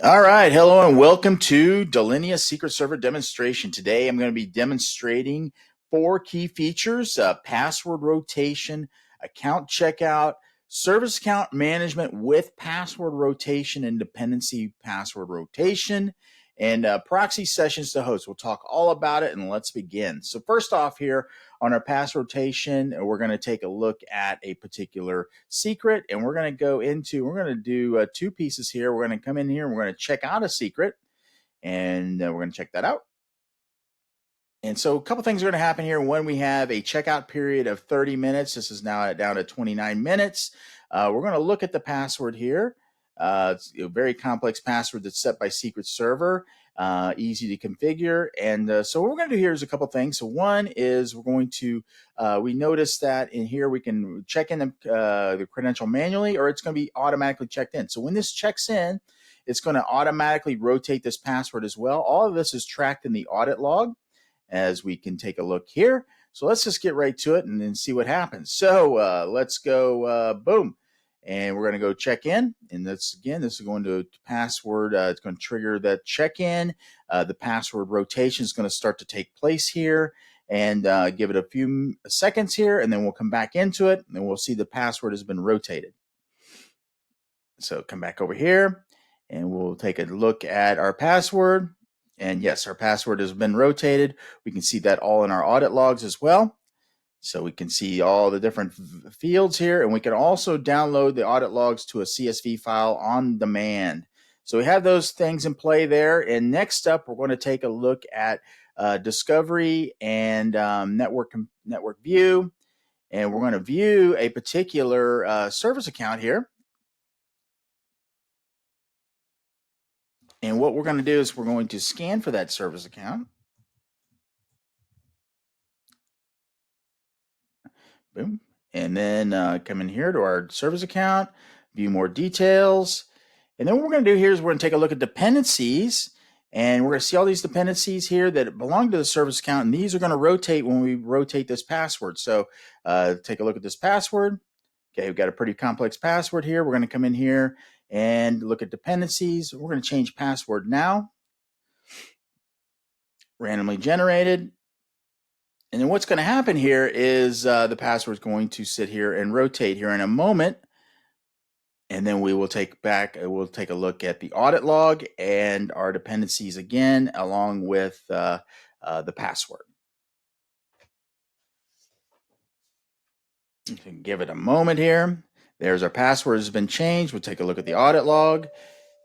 All right, hello and welcome to Delinea Secret Server demonstration. Today I'm going to be demonstrating 4 key features: password rotation, account checkout, service account management with password rotation and dependency password rotation, and proxy sessions to host. We'll talk all about it, and let's begin. So first off here on our password rotation, we're going to take a look at a particular secret, and we're going to do 2 pieces here. We're going to come in here and we're going to check out a secret, and we're going to check that out. And so a couple things are going to happen here. When we have a checkout period of 30 minutes, this is now down to 29 minutes. We're going to look at the password here. It's a very complex password that's set by Secret Server, easy to configure. And so what we're going to do here is a couple things. So one is we're going to, we notice that in here we can check in the credential manually, or it's going to be automatically checked in. So when this checks in, it's going to automatically rotate this password as well. All of this is tracked in the audit log, as we can take a look here. So let's just get right to it and then see what happens. So let's go, boom. And we're going to go check in. And this is going to password. It's going to trigger that check-in. The password rotation is going to start to take place here. And give it a few seconds here, and then we'll come back into it, and we'll see the password has been rotated. So come back over here, and we'll take a look at our password. And yes, our password has been rotated. We can see that all in our audit logs as well. So we can see all the different fields here, and we can also download the audit logs to a CSV file on demand. So we have those things in play there. And next up, we're going to take a look at discovery and network view. And we're going to view a particular service account here. And what we're going to do is we're going to scan for that service account. Boom. And then come in here to our service account, view more details. And then what we're going to do here is we're going to take a look at dependencies. And we're going to see all these dependencies here that belong to the service account. And these are going to rotate when we rotate this password. So take a look at this password. Okay, we've got a pretty complex password here. We're going to come in here and look at dependencies. We're going to change password now. Randomly generated. And then what's going to happen here is the password is going to sit here and rotate here in a moment. And then we'll take a look at the audit log and our dependencies again, along with the password. You can give it a moment here. There's our password has been changed. We'll take a look at the audit log.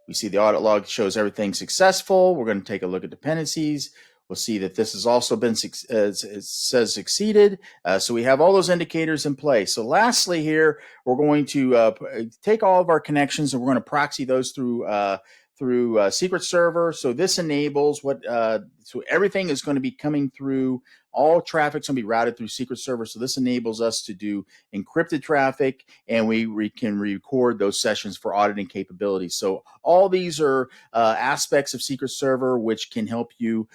We see the audit log shows everything successful. We're going to take a look at dependencies. We'll see that this has also been, it says succeeded. So we have all those indicators in place. So lastly here, we're going to take all of our connections and we're going to proxy those through Secret Server. So this enables so everything is going to be coming through, all traffic's going to be routed through Secret Server. So this enables us to do encrypted traffic, and we can record those sessions for auditing capabilities. So all these are aspects of Secret Server which can help you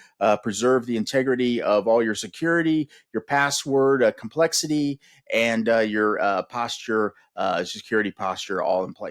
preserve the integrity of all your security, your password complexity, and your security posture all in place.